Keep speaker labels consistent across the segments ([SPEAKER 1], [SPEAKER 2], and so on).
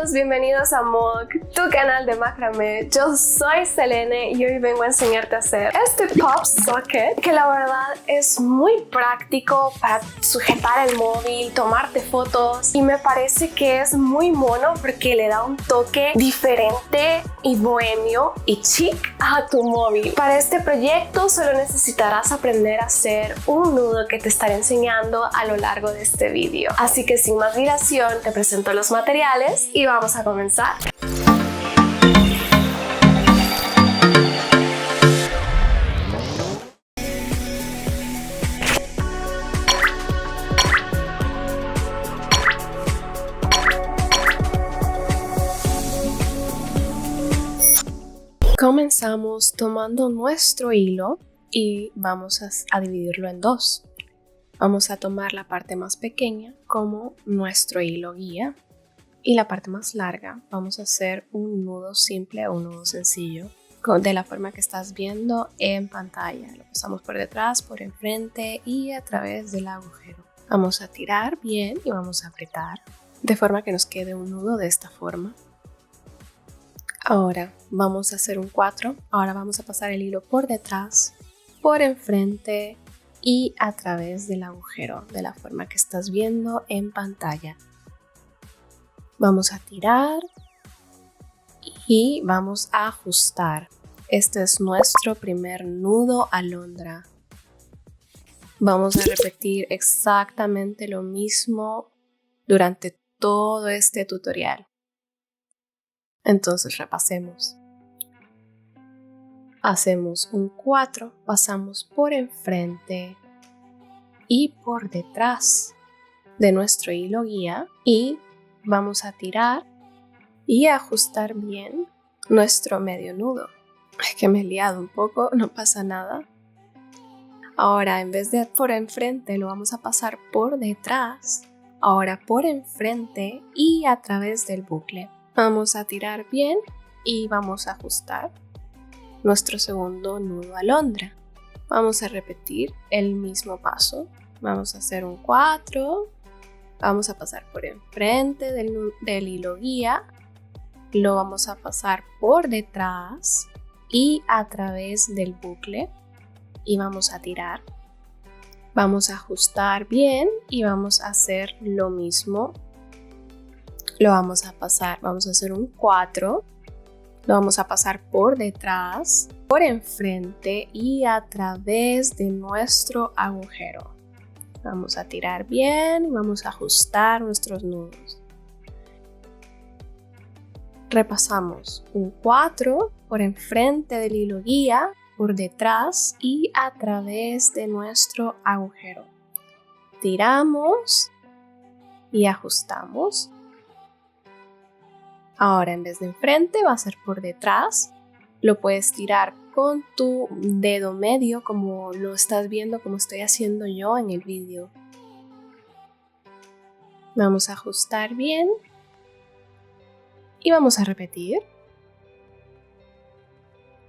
[SPEAKER 1] todos, bienvenidos a Mock, tu canal de macramé. Yo soy Selene y hoy vengo a enseñarte a hacer este pop socket que la verdad es muy práctico para sujetar el móvil, tomarte fotos y me parece que es muy mono porque le da un toque diferente y bohemio y chic a tu móvil. Para este proyecto solo necesitarás aprender a hacer un nudo que te estaré enseñando a lo largo de este vídeo. Así que sin más dilación te presento los materiales y vamos a comenzar. Comenzamos tomando nuestro hilo y vamos a dividirlo en dos. Vamos a tomar la parte más pequeña como nuestro hilo guía y la parte más larga vamos a hacer un nudo simple o un nudo sencillo de la forma que estás viendo en pantalla. Lo pasamos por detrás, por enfrente y a través del agujero. Vamos a tirar bien y vamos a apretar de forma que nos quede un nudo de esta forma. Ahora vamos a hacer un 4. Ahora vamos a pasar el hilo por detrás, por enfrente y a través del agujero de la forma que estás viendo en pantalla. Vamos a tirar y vamos a ajustar. Este es nuestro primer nudo alondra. Vamos a repetir exactamente lo mismo durante todo este tutorial. Entonces repasemos. Hacemos un 4, pasamos por enfrente y por detrás de nuestro hilo guía y vamos a tirar y ajustar bien nuestro medio nudo. Es que me he liado un poco, no pasa nada. Ahora en vez de por enfrente lo vamos a pasar por detrás. Ahora por enfrente y a través del bucle. Vamos a tirar bien y vamos a ajustar nuestro segundo nudo alondra. Vamos a repetir el mismo paso. Vamos a hacer un 4. Vamos a pasar por enfrente del hilo guía. Lo vamos a pasar por detrás y a través del bucle. Y vamos a tirar. Vamos a ajustar bien y vamos a hacer lo mismo. Lo vamos a pasar, vamos a hacer un 4, lo vamos a pasar por detrás, por enfrente y a través de nuestro agujero. Vamos a tirar bien y vamos a ajustar nuestros nudos. Repasamos un 4 por enfrente del hilo guía, por detrás y a través de nuestro agujero. Tiramos y ajustamos. Ahora en vez de enfrente va a ser por detrás. Lo puedes tirar con tu dedo medio como lo estás viendo, como estoy haciendo yo en el vídeo. Vamos a ajustar bien y vamos a repetir.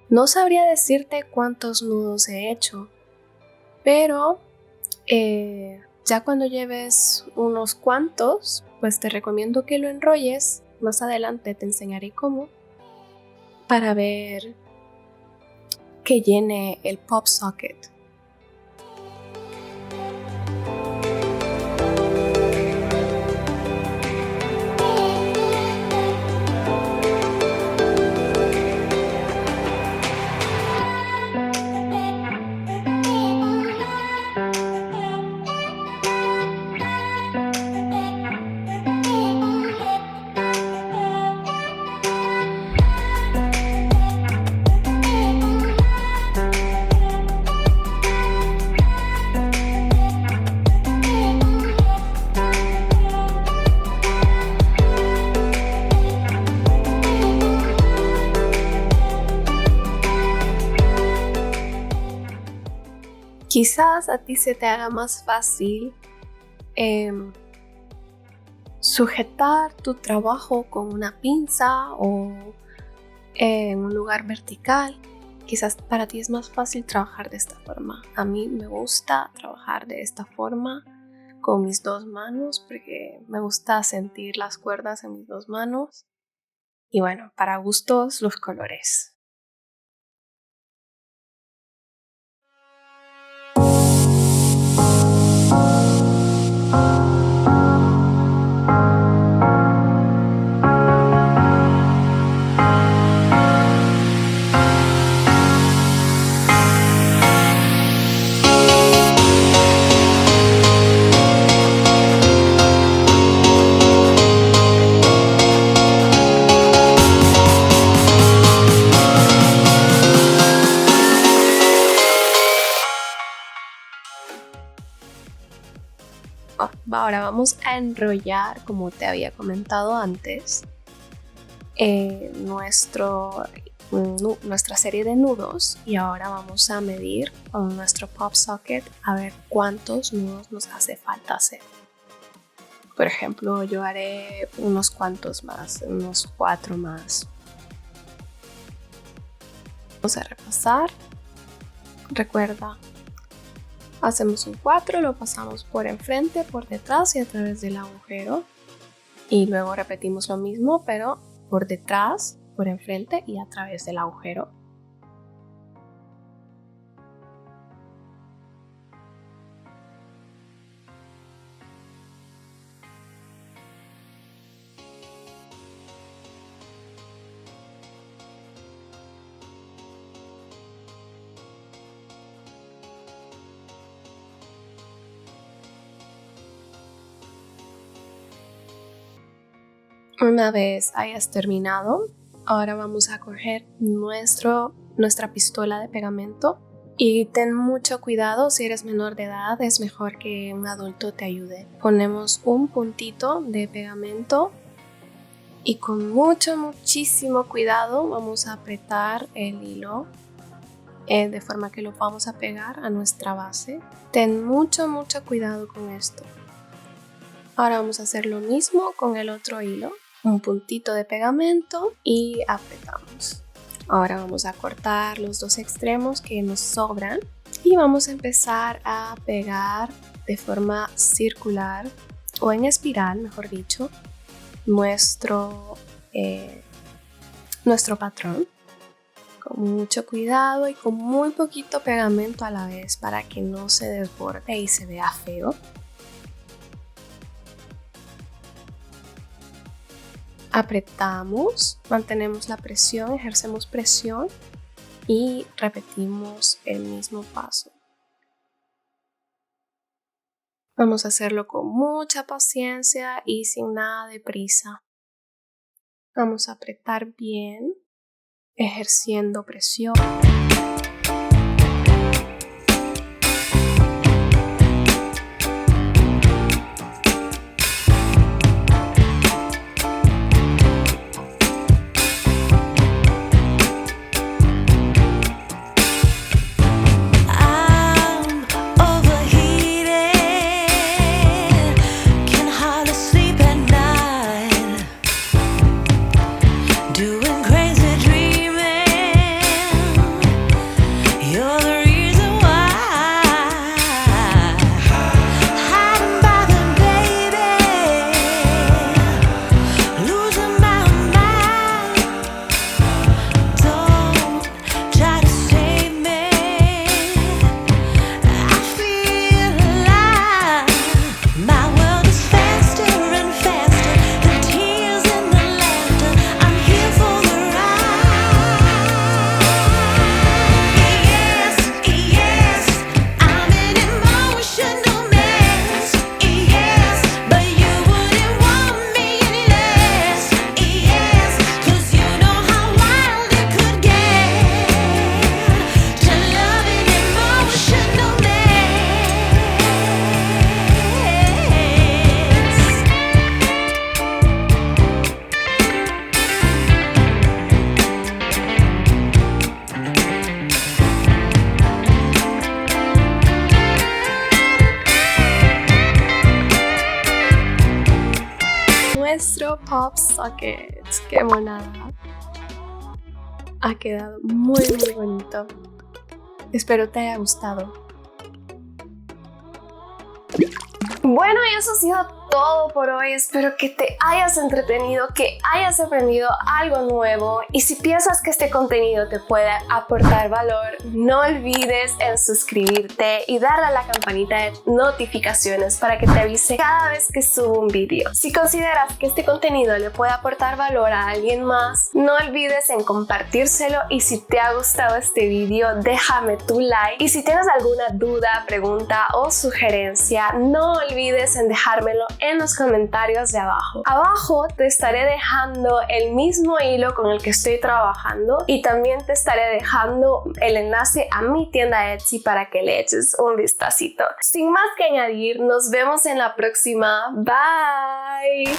[SPEAKER 1] No sabría decirte cuántos nudos he hecho, pero ya cuando lleves unos cuantos, pues te recomiendo que lo enrolles. Más adelante te enseñaré cómo para ver que llene el pop socket. Quizás a ti se te haga más fácil sujetar tu trabajo con una pinza o en un lugar vertical. Quizás para ti es más fácil trabajar de esta forma. A mí me gusta trabajar de esta forma con mis dos manos porque me gusta sentir las cuerdas en mis dos manos. Y bueno, para gustos los colores. Ahora vamos a enrollar, como te había comentado antes, nuestra serie de nudos, y ahora vamos a medir con nuestro pop socket a ver cuántos nudos nos hace falta hacer. Por ejemplo, yo haré unos cuantos más, unos 4 más. Vamos a repasar. Recuerda, hacemos un 4, lo pasamos por enfrente, por detrás y a través del agujero. Y luego repetimos lo mismo, pero por detrás, por enfrente y a través del agujero. Una vez hayas terminado, ahora vamos a coger nuestra pistola de pegamento y ten mucho cuidado. Si eres menor de edad, es mejor que un adulto te ayude. Ponemos un puntito de pegamento y con muchísimo cuidado vamos a apretar el hilo de forma que lo vamos a pegar a nuestra base. Ten mucho cuidado con esto. Ahora vamos a hacer lo mismo con el otro hilo. Un puntito de pegamento y apretamos. Ahora vamos a cortar los dos extremos que nos sobran y vamos a empezar a pegar de forma circular o en espiral, mejor dicho, nuestro patrón, con mucho cuidado y con muy poquito pegamento a la vez para que no se desborde y se vea feo. Apretamos, mantenemos la presión, ejercemos presión y repetimos el mismo paso. Vamos a hacerlo con mucha paciencia y sin nada de prisa. Vamos a apretar bien, ejerciendo presión. Nuestro pop socket, qué monada. Ha quedado muy bonito. Espero te haya gustado. Bueno, y eso ha sido todo por hoy. Espero que te hayas entretenido, que hayas aprendido algo nuevo, y si piensas que este contenido te puede aportar valor, no olvides en suscribirte y darle a la campanita de notificaciones para que te avise cada vez que subo un vídeo. Si consideras que este contenido le puede aportar valor a alguien más, no olvides en compartírselo, y si te ha gustado este vídeo, déjame tu like, y si tienes alguna duda, pregunta o sugerencia, no olvides en dejármelo en los comentarios de abajo. Abajo te estaré dejando el mismo hilo con el que estoy trabajando, y también te estaré dejando el enlace a mi tienda Etsy para que le eches un vistacito. Sin más que añadir, nos vemos en la próxima. Bye.